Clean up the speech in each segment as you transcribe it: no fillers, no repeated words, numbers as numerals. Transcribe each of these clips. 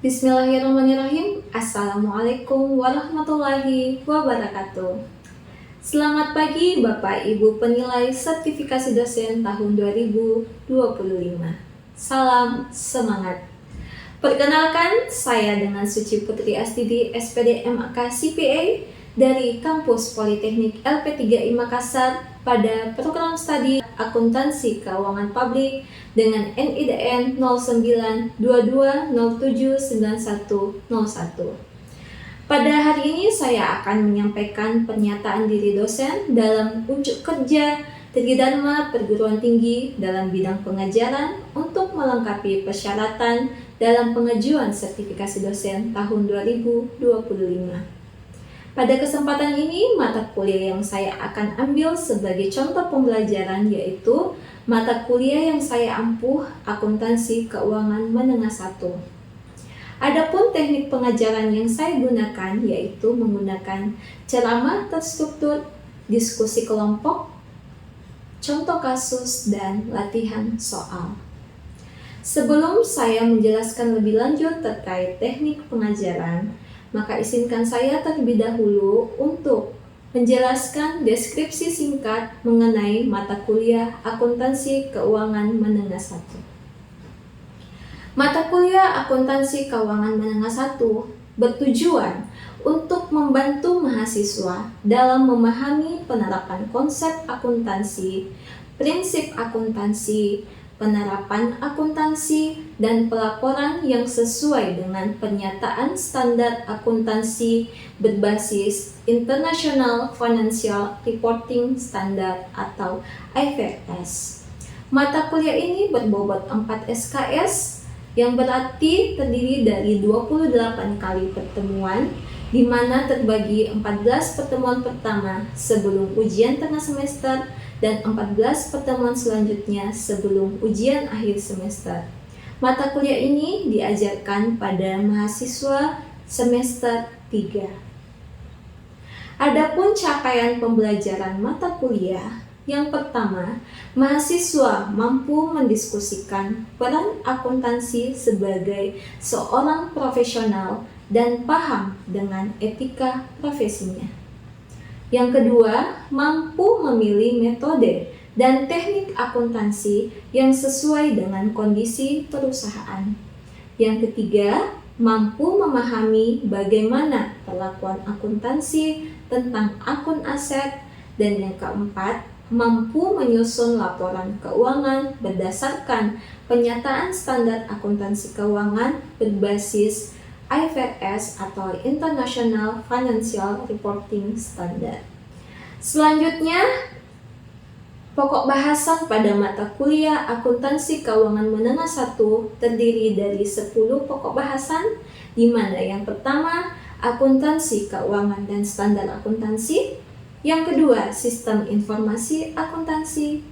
Bismillahirrahmanirrahim. Assalamualaikum warahmatullahi wabarakatuh. Selamat pagi Bapak Ibu penilai sertifikasi dosen tahun 2025. Salam semangat. Perkenalkan, saya dengan Suci Putri Astidi, SPD MAK CPA dari Kampus Politeknik LP3I Makassar pada program studi Akuntansi Keuangan Publik dengan NIDN 0922079101. Pada hari ini saya akan menyampaikan pernyataan diri dosen dalam unjuk kerja Tridharma Perguruan Tinggi dalam bidang pengajaran untuk melengkapi persyaratan dalam pengajuan sertifikasi dosen tahun 2025. Pada kesempatan ini, mata kuliah yang saya akan ambil sebagai contoh pembelajaran yaitu mata kuliah yang saya ampuh Akuntansi Keuangan Menengah 1. Adapun teknik pengajaran yang saya gunakan yaitu menggunakan ceramah terstruktur, diskusi kelompok, contoh kasus, dan latihan soal. Sebelum saya menjelaskan lebih lanjut terkait teknik pengajaran, maka izinkan saya terlebih dahulu untuk menjelaskan deskripsi singkat mengenai mata kuliah Akuntansi Keuangan Menengah 1. Mata kuliah Akuntansi Keuangan Menengah 1 bertujuan untuk membantu mahasiswa dalam memahami penerapan konsep akuntansi, prinsip akuntansi, penerapan akuntansi, dan pelaporan yang sesuai dengan pernyataan standar akuntansi berbasis International Financial Reporting Standard atau IFRS. Mata kuliah ini berbobot 4 SKS yang berarti terdiri dari 28 kali pertemuan di mana terbagi 14 pertemuan pertama sebelum ujian tengah semester dan 14 pertemuan selanjutnya sebelum ujian akhir semester. Mata kuliah ini diajarkan pada mahasiswa semester 3. Adapun capaian pembelajaran mata kuliah, yang pertama, mahasiswa mampu mendiskusikan peran akuntansi sebagai seorang profesional dan paham dengan etika profesinya. Yang kedua, mampu memilih metode dan teknik akuntansi yang sesuai dengan kondisi perusahaan. Yang ketiga, mampu memahami bagaimana perlakuan akuntansi tentang akun aset. Dan yang keempat, mampu menyusun laporan keuangan berdasarkan pernyataan standar akuntansi keuangan berbasis IFRS atau International Financial Reporting Standard. Selanjutnya, pokok bahasan pada mata kuliah Akuntansi Keuangan Menengah 1 terdiri dari 10 pokok bahasan, di mana yang pertama, akuntansi keuangan dan standar akuntansi, yang kedua, sistem informasi akuntansi,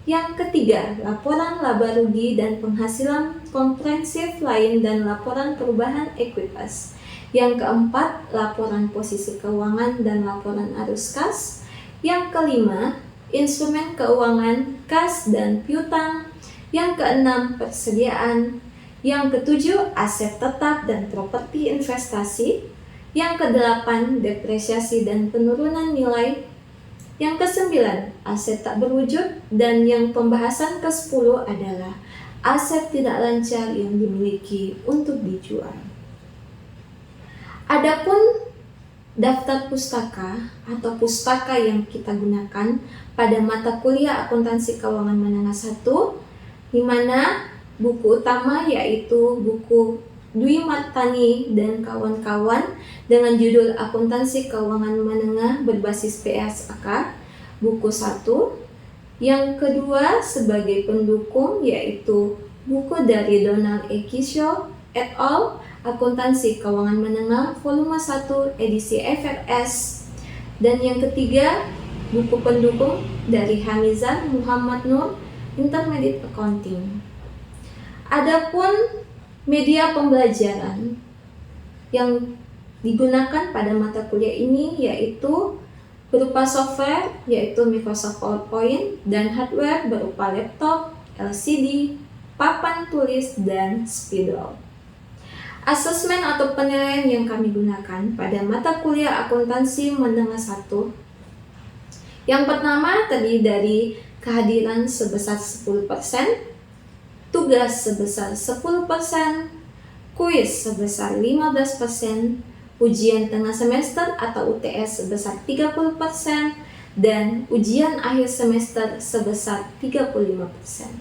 yang ketiga, laporan laba rugi dan penghasilan komprehensif lain dan laporan perubahan ekuitas. Yang keempat, laporan posisi keuangan dan laporan arus kas. Yang kelima, instrumen keuangan, kas dan piutang. Yang keenam, persediaan. Yang ketujuh, aset tetap dan properti investasi. Yang kedelapan, depresiasi dan penurunan nilai. Yang kesembilan, aset tak berwujud, dan yang pembahasan ke-10 adalah aset tidak lancar yang dimiliki untuk dijual. Adapun daftar pustaka atau pustaka yang kita gunakan pada mata kuliah Akuntansi Keuangan Menengah 1, di mana buku utama yaitu buku Dwi Martani dan kawan-kawan dengan judul Akuntansi Keuangan Menengah berbasis PSAK, buku 1. Yang kedua sebagai pendukung yaitu buku dari Donald E. Kisho et al. Akuntansi Keuangan Menengah volume 1 edisi IFRS. Dan yang ketiga, buku pendukung dari Hamizan Muhammad Nur Intermediate Accounting. Adapun media pembelajaran yang digunakan pada mata kuliah ini yaitu berupa software yaitu Microsoft PowerPoint dan hardware berupa laptop, LCD, papan tulis, dan spidol. Asesmen atau penilaian yang kami gunakan pada mata kuliah akuntansi menengah 1. Yang pertama terdiri dari kehadiran sebesar 10%, tugas sebesar 10%, kuis sebesar 15%, ujian tengah semester atau UTS sebesar 30%, dan ujian akhir semester sebesar 35%.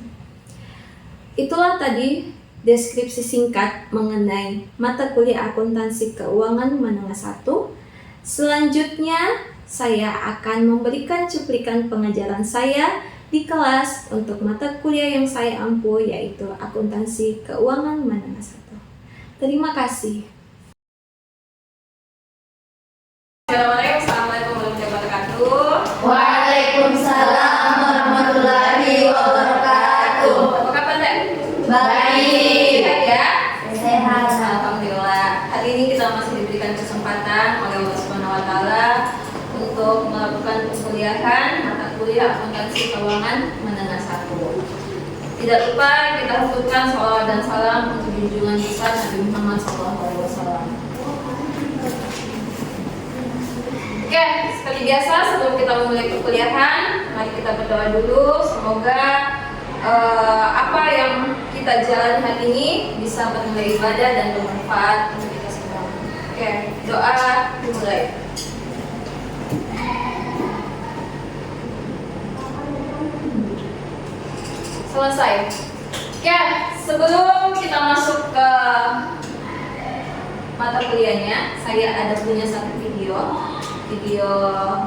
Itulah tadi deskripsi singkat mengenai mata kuliah akuntansi keuangan menengah 1. Selanjutnya, saya akan memberikan cuplikan pengajaran saya di kelas untuk mata kuliah yang saya ampu, yaitu akuntansi keuangan menengah 1. Terima kasih. Assalamualaikum warahmatullahi wabarakatuh. Waalaikumsalam warahmatullahi wabarakatuh. Apa kabar, Teh? Baik. Sehat ya? Sehat. Alhamdulillah. Hari ini kita masih diberikan kesempatan oleh Allah Subhanahu wa taala untuk melakukan perkuliahan mata kuliah akuntansi keuangan menengah 1. Tidak lupa kita haturkan salawat dan salam untuk junjungan besar Nabi Muhammad SAW. Oke, seperti biasa sebelum kita memulai perkuliahan, mari kita berdoa dulu. Semoga apa yang kita jalani hari ini bisa bernilai ibadah dan bermanfaat untuk kita semua. Oke, doa dimulai. Selesai. Oke, sebelum kita masuk ke mata kuliahnya, saya ada punya satu video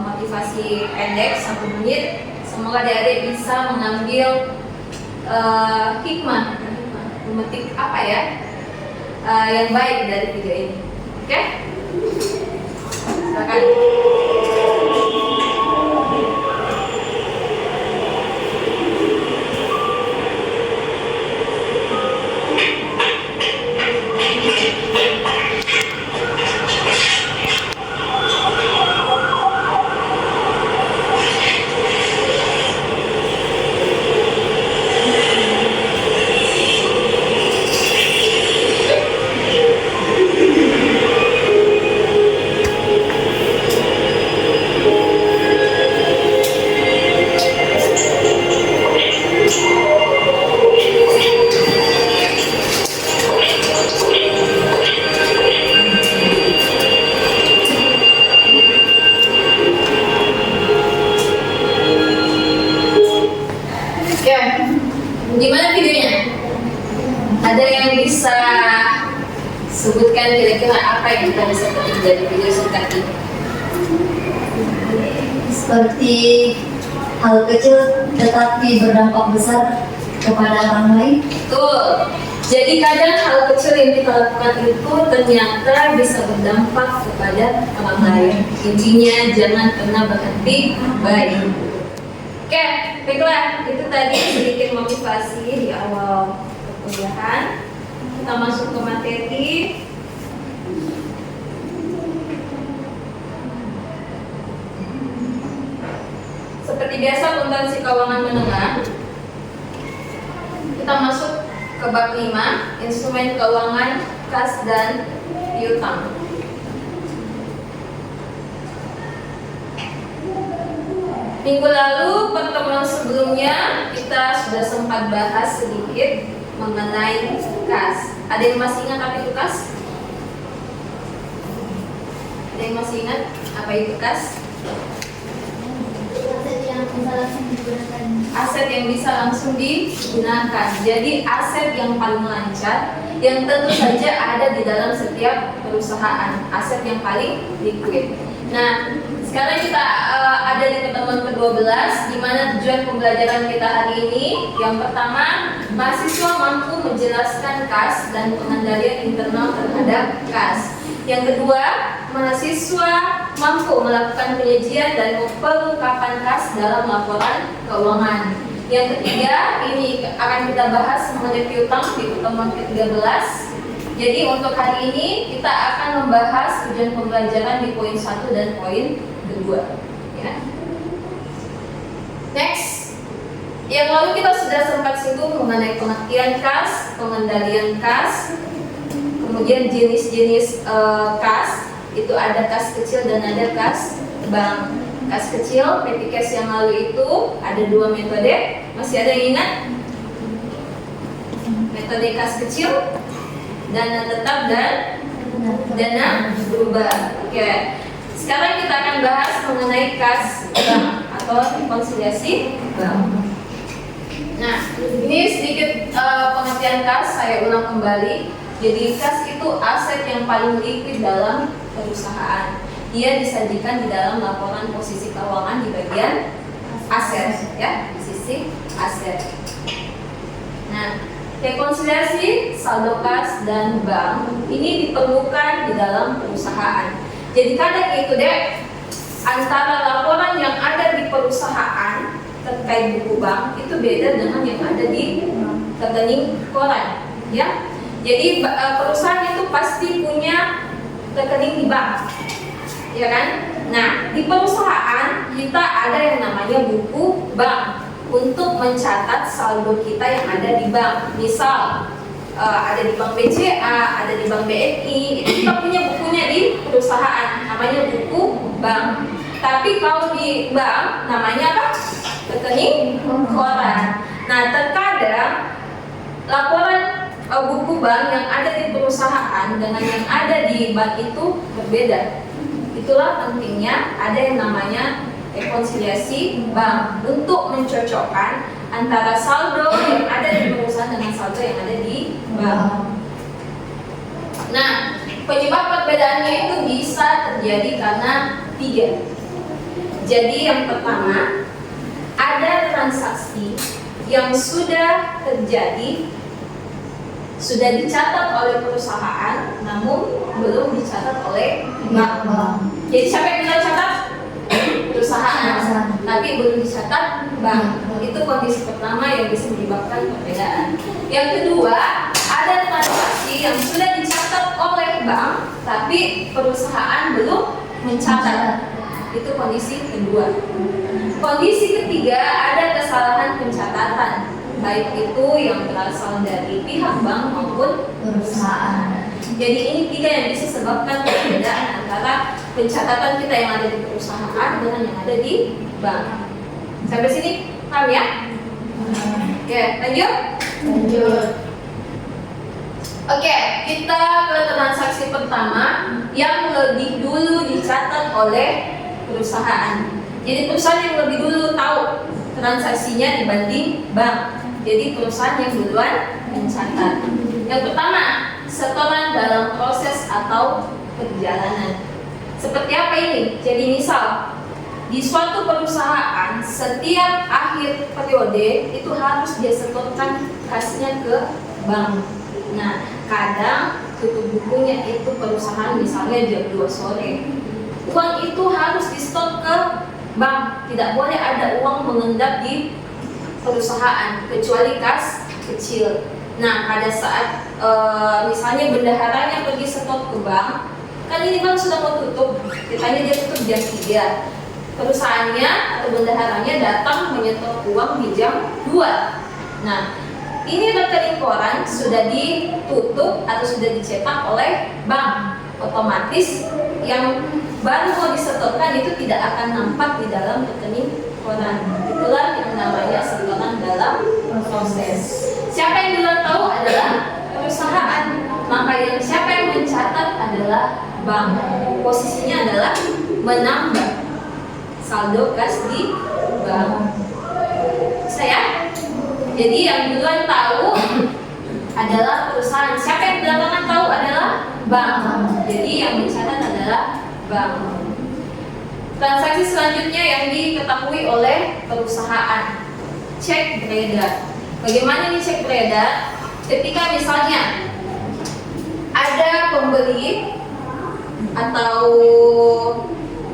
motivasi pendek 1 menit. Semoga adik-adik bisa mengambil hikmah, memetik apa ya yang baik dari video ini. Oke? Silakan. Gimana videonya? Ada yang bisa sebutkan kira-kira apa yang kita bisa petik dari video singkat ini? Seperti hal kecil tetapi berdampak besar kepada orang lain. Betul. Jadi kadang hal kecil yang kita lakukan itu ternyata bisa berdampak kepada orang lain. Intinya jangan pernah berhenti baik. Oke, baiklah, itu tadi sedikit motivasi di awal perkuliahan. Kita masuk ke materi. Seperti biasa akuntansi keuangan menengah. Kita masuk ke bab 5, instrumen keuangan, kas dan piutang. Minggu lalu, pertemuan sebelumnya, kita sudah sempat bahas sedikit mengenai kas. Ada yang masih ingat apa itu kas? Ada yang masih ingat apa itu kas? Aset yang bisa langsung digunakan. Jadi aset yang paling lancar, yang tentu saja ada di dalam setiap perusahaan. Aset yang paling liquid. Nah, sekarang kita ada di pertemuan ke-12, di mana tujuan pembelajaran kita hari ini. Yang pertama, mahasiswa mampu menjelaskan kas dan pengendalian internal terhadap kas. Yang kedua, mahasiswa mampu melakukan penyajian dan pengungkapan kas dalam laporan keuangan. Yang ketiga, ini akan kita bahas mengenai piutang di pertemuan ke-13. Jadi untuk hari ini kita akan membahas tujuan pembelajaran di poin 1 dan poin 2. Ya. Next, yang lalu kita sudah sempat singgung mengenai pengertian kas, pengendalian kas. Kemudian jenis-jenis kas itu ada kas kecil dan ada kas bank. Kas kecil PT Cash yang lalu itu ada 2 metode. Masih ada yang ingat? Metode kas kecil, dana tetap dan dana berubah. Oke. Sekarang kita akan bahas mengenai kas bank atau rekonsiliasi bank. Nah, ini sedikit pengertian kas, saya ulang kembali. Jadi kas itu aset yang paling liquid dalam perusahaan. Dia disajikan di dalam laporan posisi keuangan di bagian aset, ya, di sisi aset. Nah, rekonsiliasi saldo kas dan bank ini diperlukan di dalam perusahaan. Jadi kadang itu deh, antara laporan yang ada di perusahaan terkait buku bank itu beda dengan yang ada di rekening koran, ya. Jadi perusahaan itu pasti punya rekening di bank, ya kan? Nah, di perusahaan kita ada yang namanya buku bank untuk mencatat saldo kita yang ada di bank. Misal ada di bank BCA, ada di bank BNI, itu kita punya bukunya di perusahaan, namanya buku bank. Tapi kalau di bank namanya apa? Rekening koran. Nah, terkadang laporan buku bank yang ada di perusahaan dengan yang ada di bank itu berbeda. Itulah pentingnya ada yang namanya rekonsiliasi bank untuk mencocokkan antara saldo yang ada di perusahaan dengan saldo yang ada di bank. Nah, penyebab perbedaannya itu bisa terjadi karena 3. Jadi yang pertama, ada transaksi yang sudah terjadi, sudah dicatat oleh perusahaan, namun belum dicatat oleh bank. Jadi siapa yang bilang catat? Perusahaan, tapi belum dicatat bank. Itu kondisi pertama yang bisa menyebabkan perbedaan. Yang kedua, ada transaksi yang sudah dicatat oleh bank, tapi perusahaan belum mencatat. Itu kondisi kedua. Kondisi ketiga, ada kesalahan pencatatan, baik itu yang berasal dari pihak bank maupun perusahaan. Jadi ini 3 yang bisa sebabkan perbedaan antara pencatatan kita yang ada di perusahaan dengan yang ada di bank. Sampai sini paham ya? Oke, lanjut. Oke, kita ke transaksi pertama yang lebih dulu dicatat oleh perusahaan. Jadi perusahaan yang lebih dulu tahu transaksinya dibanding bank. Jadi perusahaan yang duluan mencatat. Yang pertama, setoran dalam proses atau perjalanan. Seperti apa ini? Jadi misal di suatu perusahaan setiap akhir periode itu harus dia setorkan kasnya ke bank. Nah, kadang tutup bukunya itu perusahaan misalnya jam 2 sore. Uang itu harus di-setor ke bank. Tidak boleh ada uang mengendap di perusahaan kecuali kas kecil. Nah, pada saat misalnya bendaharanya pergi setor ke bank, kan ini bank sudah mau tutup, kitanya dia tutup jam 3. Perusahaannya atau bendaharanya datang menyetor uang di jam 2. Nah, ini rekening koran sudah ditutup atau sudah dicetak oleh bank. Otomatis yang baru mau disetorkan itu tidak akan nampak di dalam rekening koran. Itulah yang namanya setoran dalam proses. Siapa yang duluan tahu adalah perusahaan, maka yang siapa yang mencatat adalah bank. Posisinya adalah menambah saldo kas di bank. Saya, jadi yang duluan tahu adalah perusahaan. Siapa yang belakangan tahu adalah bank. Jadi yang mencatat adalah bank. Transaksi selanjutnya yang diketahui oleh perusahaan, cek beredar. Bagaimana nih cek beredar? Ketika misalnya ada pembeli atau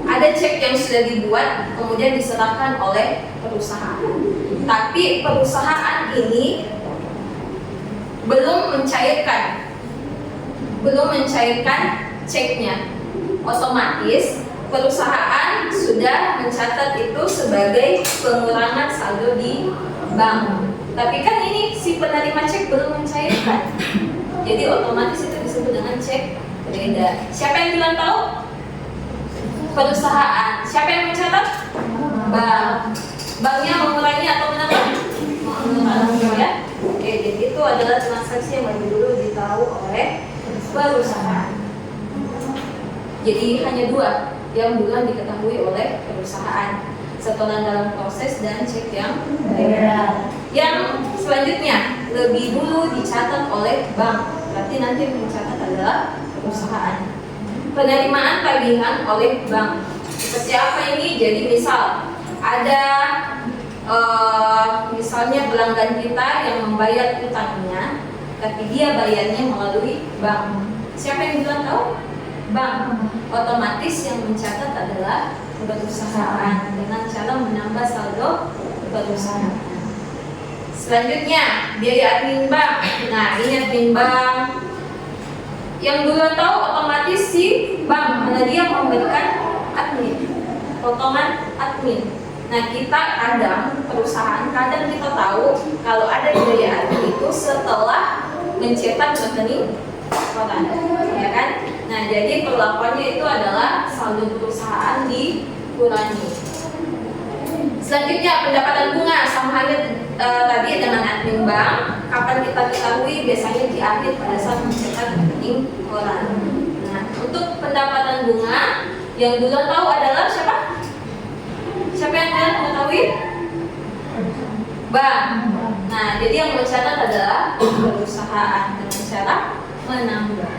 ada cek yang sudah dibuat kemudian diserahkan oleh perusahaan, tapi perusahaan ini belum mencairkan ceknya, otomatis perusahaan sudah mencatat itu sebagai pengurangan saldo di bank. Tapi kan ini si penerima cek belum mencairkan, jadi otomatis itu disebut dengan cek beredar. Siapa yang bilang tahu? Perusahaan. Siapa yang mencatat? Bank. Banknya mengurangi atau menambah? Mengurangi ya. Oke, jadi itu adalah transaksi yang lebih dulu ditahu oleh perusahaan. Jadi hanya dua yang duluan diketahui oleh perusahaan: setoran dalam proses dan cek yang beredar. Yang selanjutnya lebih dulu dicatat oleh bank, berarti nanti yang mencatat adalah perusahaan. Penerimaan tagihan oleh bank. Seperti apa ini? Jadi misal ada misalnya pelanggan kita yang membayar utangnya, tapi dia bayarnya melalui bank. Siapa yang bilang tahu? Bank. Otomatis yang mencatat adalah perusahaan dengan cara menambah saldo perusahaan. Selanjutnya biaya admin bank. Nah, ini admin bank. Yang duluan tahu otomatis si bank, karena dia memberikan admin, potongan admin. Nah, kita perusahaan kadang kita tahu kalau ada biaya admin itu setelah mencetak rekening koran, ya kan? Nah, jadi perlakuannya itu adalah saldo perusahaan dikurangi. Selanjutnya pendapatan bunga, sama halnya tadi dengan admin bank. Kapan kita ketahui? Biasanya di akhir pada saat mencetak rekening koran. Nah, untuk pendapatan bunga yang duluan tahu adalah siapa? Siapa yang duluan mengetahui? Bank. Nah, jadi yang mencatat adalah perusahaan dengan cara menambah.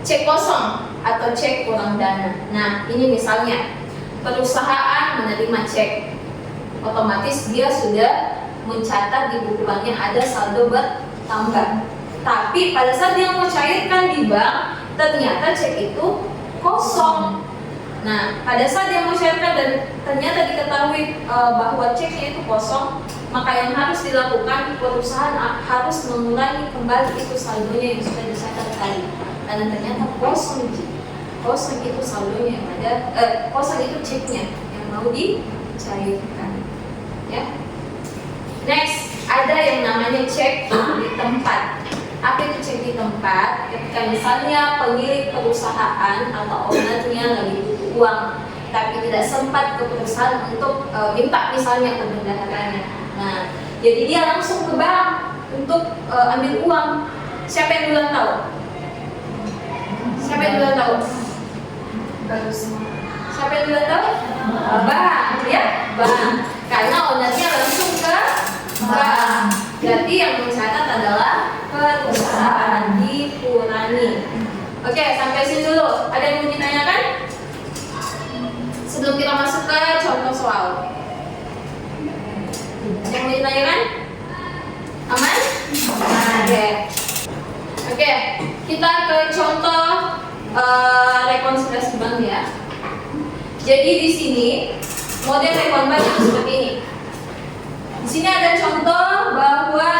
Cek kosong atau cek kurang dana. Nah, ini misalnya perusahaan menerima cek, otomatis dia sudah mencatat di buku banknya ada saldo bertambah. Tapi pada saat dia mau cairkan di bank, ternyata cek itu kosong. Nah, pada saat dia mau cairkan dan ternyata diketahui bahwa ceknya itu kosong, maka yang harus dilakukan, perusahaan harus mengurangi kembali itu saldonya yang sudah dicatat tadi. Karena ternyata kosong itu saldonya yang ada, kosong itu ceknya yang mau dicairkan, ya. Next, ada yang namanya cek di tempat. Apa itu cek di tempat? Ketika misalnya pemilik perusahaan atau ownernya lagi butuh uang, tapi tidak sempat ke perusahaan untuk minta misalnya kebendaharannya. Nah, jadi dia langsung ke bank untuk ambil uang. Siapa yang duluan tahu? Siapa yang duluan tahu? Siapa yang duluan tahu? Bank, ya, bank. Karena ownernya langsung ke bank. Berarti yang mencatat adalah perusahaan dikurangi. Oke, sampai sini dulu. Ada yang mau ditanyakan? Sebelum kita masuk ke contoh soal. Yang mau ditanyakan? Aman? Oke. Oke, kita ke contoh rekonsiliasi bank ya. Jadi di sini model rekon bank itu seperti ini. Di sini ada contoh bahwa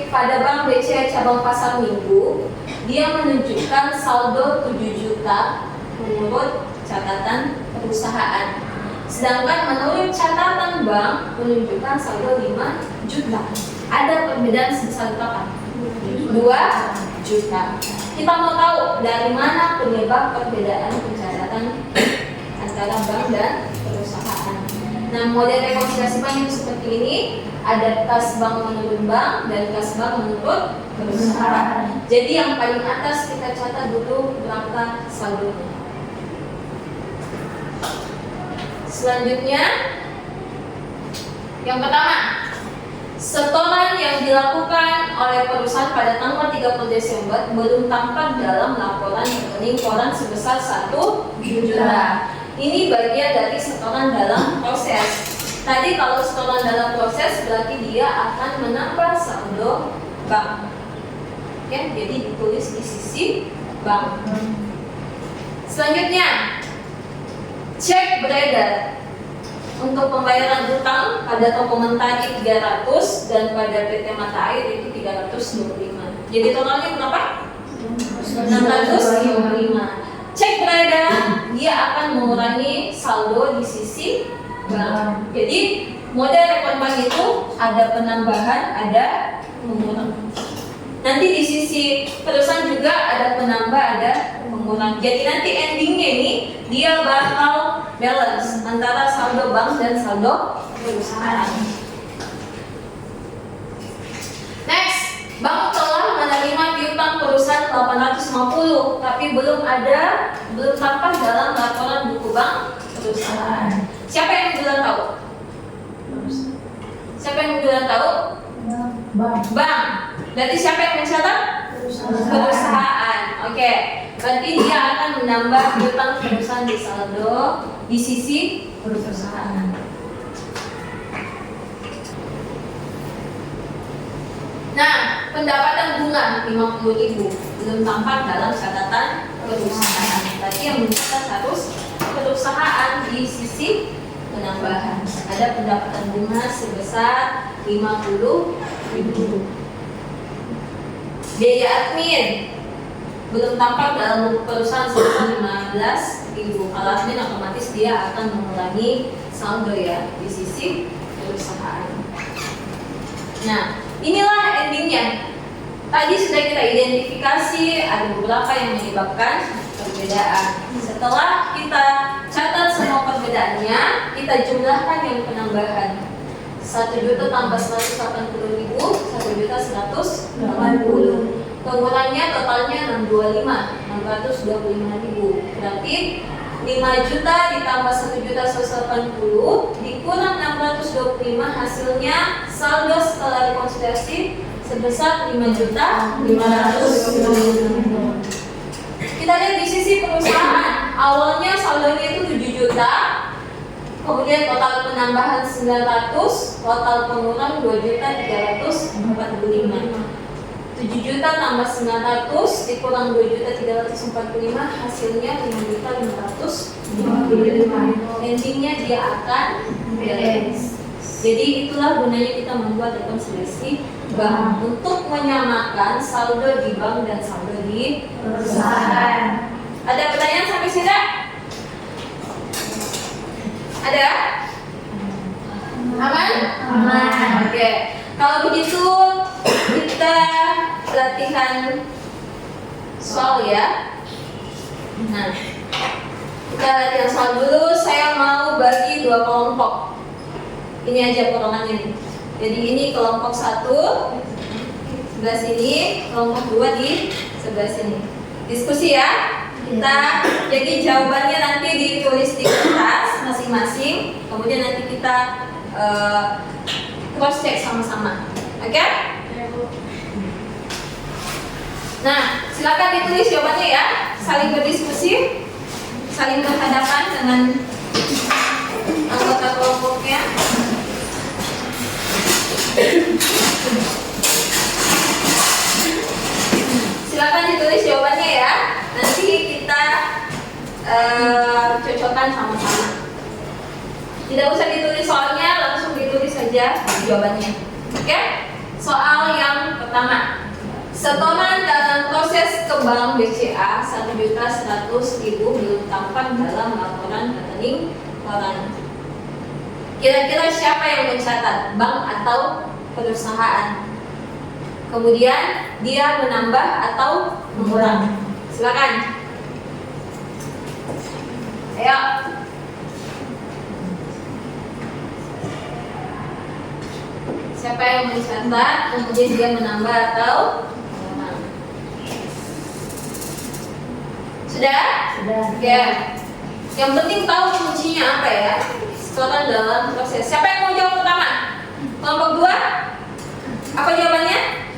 pada Bank BCA cabang Pasar Minggu dia menunjukkan saldo 7 juta menurut catatan perusahaan. Sedangkan menurut catatan bank menunjukkan saldo 5 juta. Ada perbedaan sebesar berapa? 2 juta. Kita mau tahu dari mana penyebab perbedaan pencatatan antara bank dan perusahaan. Nah, model rekonsiliasi bank itu seperti ini. Ada kas bank menurut bank dan kas bank menurut perusahaan. Jadi yang paling atas kita catat dulu berapa saldonya. Selanjutnya, yang pertama, setoran yang dilakukan oleh perusahaan pada tanggal 30 Desember belum tampak dalam laporan rekening koran sebesar 1 juta. Ini bagian dari setoran dalam proses. Tadi kalau setoran dalam proses berarti dia akan menambah saldo bank. Ya, jadi ditulis di sisi bank. Selanjutnya, cek beredar untuk pembayaran utang pada toko Mentari 300 dan pada PT Mata Air itu 325. Jadi totalnya berapa? 655. Cek beredar dia akan mengurangi saldo di sisi bank. Jadi model rekon bank itu ada penambahan, ada mengurangi. Nanti di sisi perusahaan juga ada penambah, ada pengurang. Jadi nanti endingnya ini dia bakal balance antara saldo bank dan saldo perusahaan. Next, bank telah menerima piutang perusahaan 850, tapi belum tampak dalam laporan buku bank perusahaan. Siapa yang bilang tahu? Siapa yang bilang tahu? Bank. Berarti siapa yang mencatat? Perusahaan. Oke. Berarti dia akan menambah piutang perusahaan di saldo di sisi perusahaan. Nah, pendapatan bunga 50.000 belum tampak dalam catatan perusahaan. Berarti yang mencatat harus perusahaan di sisi penambahan. Ada pendapatan bunga sebesar 50.000. Biaya admin belum tampak dalam buku perusahaan sebesar 15.000. Kalau admin otomatis dia akan mengurangi saldo ya di sisi perusahaan. Nah, inilah endingnya. Tadi sudah kita identifikasi ada beberapa yang menyebabkan perbedaan. Setelah kita catat semua perbedaannya, kita jumlahkan yang penambahan. 1 juta tambah 180.000, 1 juta 180. Pengurangannya totalnya 625.000. Berarti 5 juta ditambah 1 juta 180 dikurang 625, hasilnya saldo setelah rekonsiliasi sebesar 5.500.000. Kita lihat di sisi perusahaan, awalnya saldonya itu 7 juta, kemudian total penambahan 900, total pengurang 2.345. 7 juta tambah 900 dikurang 2.345, hasilnya 5.555. Endingnya dia akan balance. Jadi itulah gunanya kita membuat rekonsiliasi bank untuk menyamakan saldo di bank dan saldo di perusahaan. Ada pertanyaan sampai sini? Ada? Aman? Aman. Oke. Kalau begitu kita latihan soal ya. Nah, kita latihan soal dulu. Saya mau bagi 2 kelompok. Ini aja potongannya nih. Jadi ini kelompok 1 sebelah sini, kelompok 2 di sebelah sini. Diskusi ya. Kita jadi jawabannya nanti ditulis di kertas masing-masing. Kemudian nanti kita cross check sama-sama. Oke? Nah, silakan ditulis jawabannya ya. Saling berdiskusi, saling berhadapan dengan anggota kelompoknya. Silakan ditulis jawabannya ya. Nanti kita cocokkan sama-sama. Tidak usah ditulis soalnya, langsung ditulis saja jawabannya. Oke? Soal yang pertama. Setoran dalam proses ke bank BCA 1.100.000 belum tampak dalam laporan rekening koran. Kira-kira siapa yang mencatat, bank atau perusahaan? Kemudian dia menambah atau mengurangi? Silakan. Ayo. Siapa yang mencatat, kemudian dia menambah atau mengurangi? Sudah? Sudah. Ya. Yang penting tahu kuncinya apa ya. Setoran dalam proses. Siapa yang mau jawab pertama? Kelompok 2? Apa jawabannya?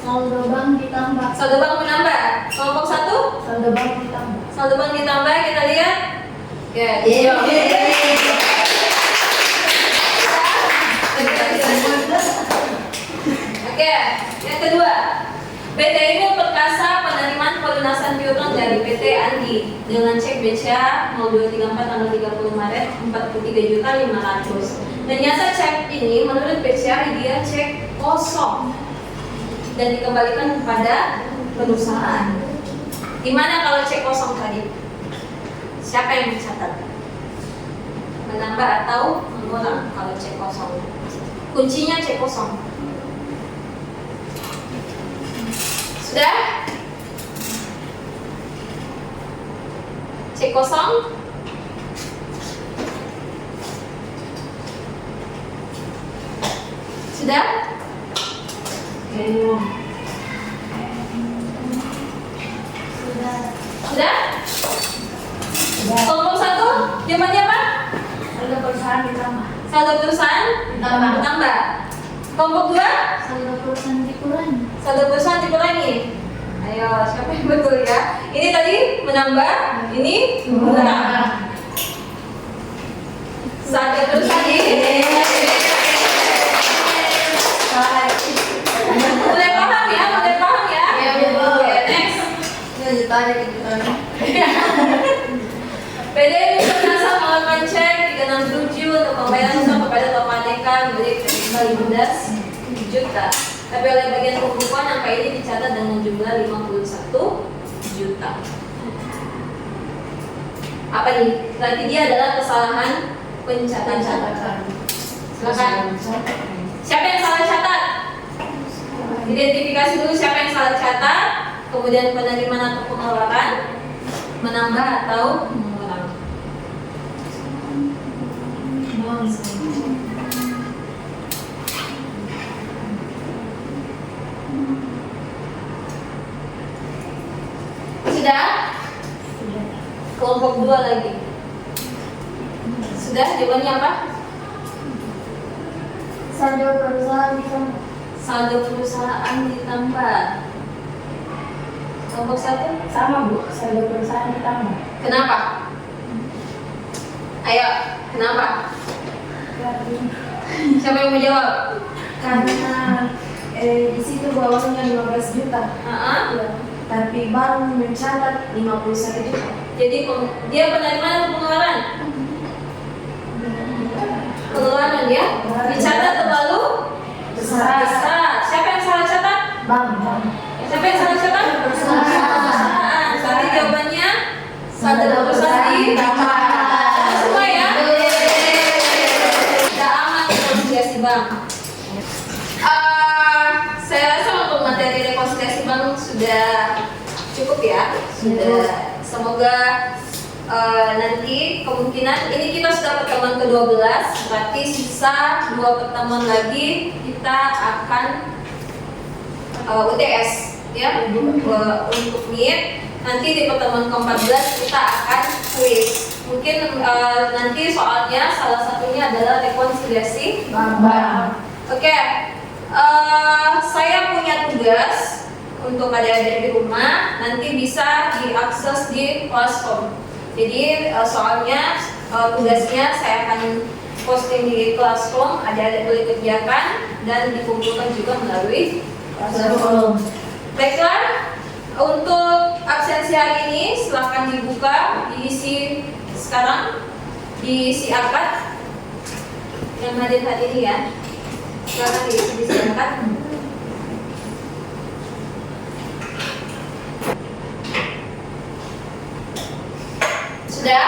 Saldo bank ditambah. Saldo bank menambah. Kelompok 1? Saldo bank ditambah. Saldo bank ditambah, kita lihat. Ya, Oke, yang kedua. PT Imul Perkasa penerimaan pelunasan piutang dari PT Andi dengan cek BCA 0234 tanggal 30 Maret 43.500. Ternyata cek ini menurut BCA dia cek kosong dan dikembalikan kepada perusahaan. Gimana kalau cek kosong tadi? Siapa yang mencatat? Menambah atau mengurangi kalau cek kosong? Kuncinya cek kosong. Sudah? Cek kosong. Sudah? Belum. Sudah? Kelompok 1, jawabannya apa? Saldo perusahaan ditambah. Saldo perusahaan ditambah. Kelompok 2, Saldo perusahaan dikurangi. saldo perusahaan dikurangi. Ayo, siapa yang betul ya? Ini tadi menambah, ini mengurangi. Saldo perusahaan ini mulai paham ya, mulai paham ya. Iya, betul. Oke, next. Ini ditarik gitu kan. PDM Internasa melakukan cek 367 untuk pembayaran utang kepada Tomanekan milik penerima 15 juta. Tapi oleh bagian pembukuan angka ini dicatat dengan jumlah 51 juta. Apa nih? Berarti dia adalah kesalahan pencatatan. Silakan. Siapa yang salah catat? Identifikasi dulu siapa yang salah catat, kemudian penerimaan atau pengeluaran, menambah atau mengurangi. Sudah? Kelompok 2 lagi. Sudah? Jawabannya apa? Saldo perusahaan ditambah. Saldo perusahaan ditambah. Kelompok 1? Sama Bu, saldo perusahaan ditambah. Kenapa? Ayo, kenapa? Siapa yang mau jawab? Karena di situ bawahnya 15 juta. Ya, tapi bank mencatat 51 juta. Jadi dia penerimaan atau pengeluaran? Pengeluaran ya? Dicatat terlalu besar. Siapa yang salah catat? Bank. Siapa yang salah catat? Perusahaan. Berarti jawabannya saldo perusahaan ditambah. Semua ya? Tidak aman rekonsiliasi bank. Saya rasa untuk materi rekonsiliasi bank sudah cukup ya. Sudah. Semoga nanti kemungkinan ini kita sudah pertemuan ke-12, berarti sisa 2 pertemuan lagi kita akan UTS ya untuk MIT. Nanti di pertemuan ke-14 kita akan quiz. Mungkin nanti soalnya salah satunya adalah rekonsiliasi bank. Oke. Saya punya tugas untuk adik-adik di rumah, nanti bisa diakses di Classroom. Jadi soalnya tugasnya saya akan posting di Classroom, adik-adik boleh kerjakan dan dikumpulkan juga melalui Classroom. Baiklah, untuk absensi hari ini silakan dibuka, diisi sekarang, diisi akad yang hadir hari ini ya. Silakan diisi akad. Sudah?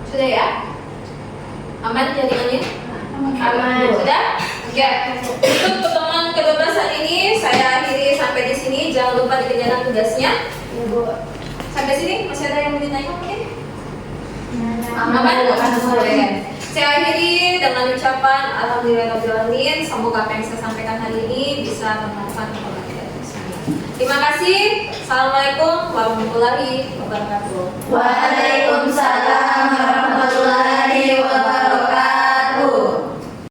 Sudah ya? Aman jaringannya? Aman. Sudah? Oke. Untuk pertemuan ke-12 hari ini saya akhiri sampai di sini. Jangan lupa dikerjakan tugasnya. Sampai sini masih ada yang mau ditanya mungkin? Aman? Boleh. Saya akhiri dengan ucapan alhamdulillahirobbilalamin. Semoga apa yang saya sampaikan hari ini bisa bermanfaat kepada kita semua. Terima kasih. Assalamualaikum warahmatullahi wabarakatuh. Waalaikumsalam.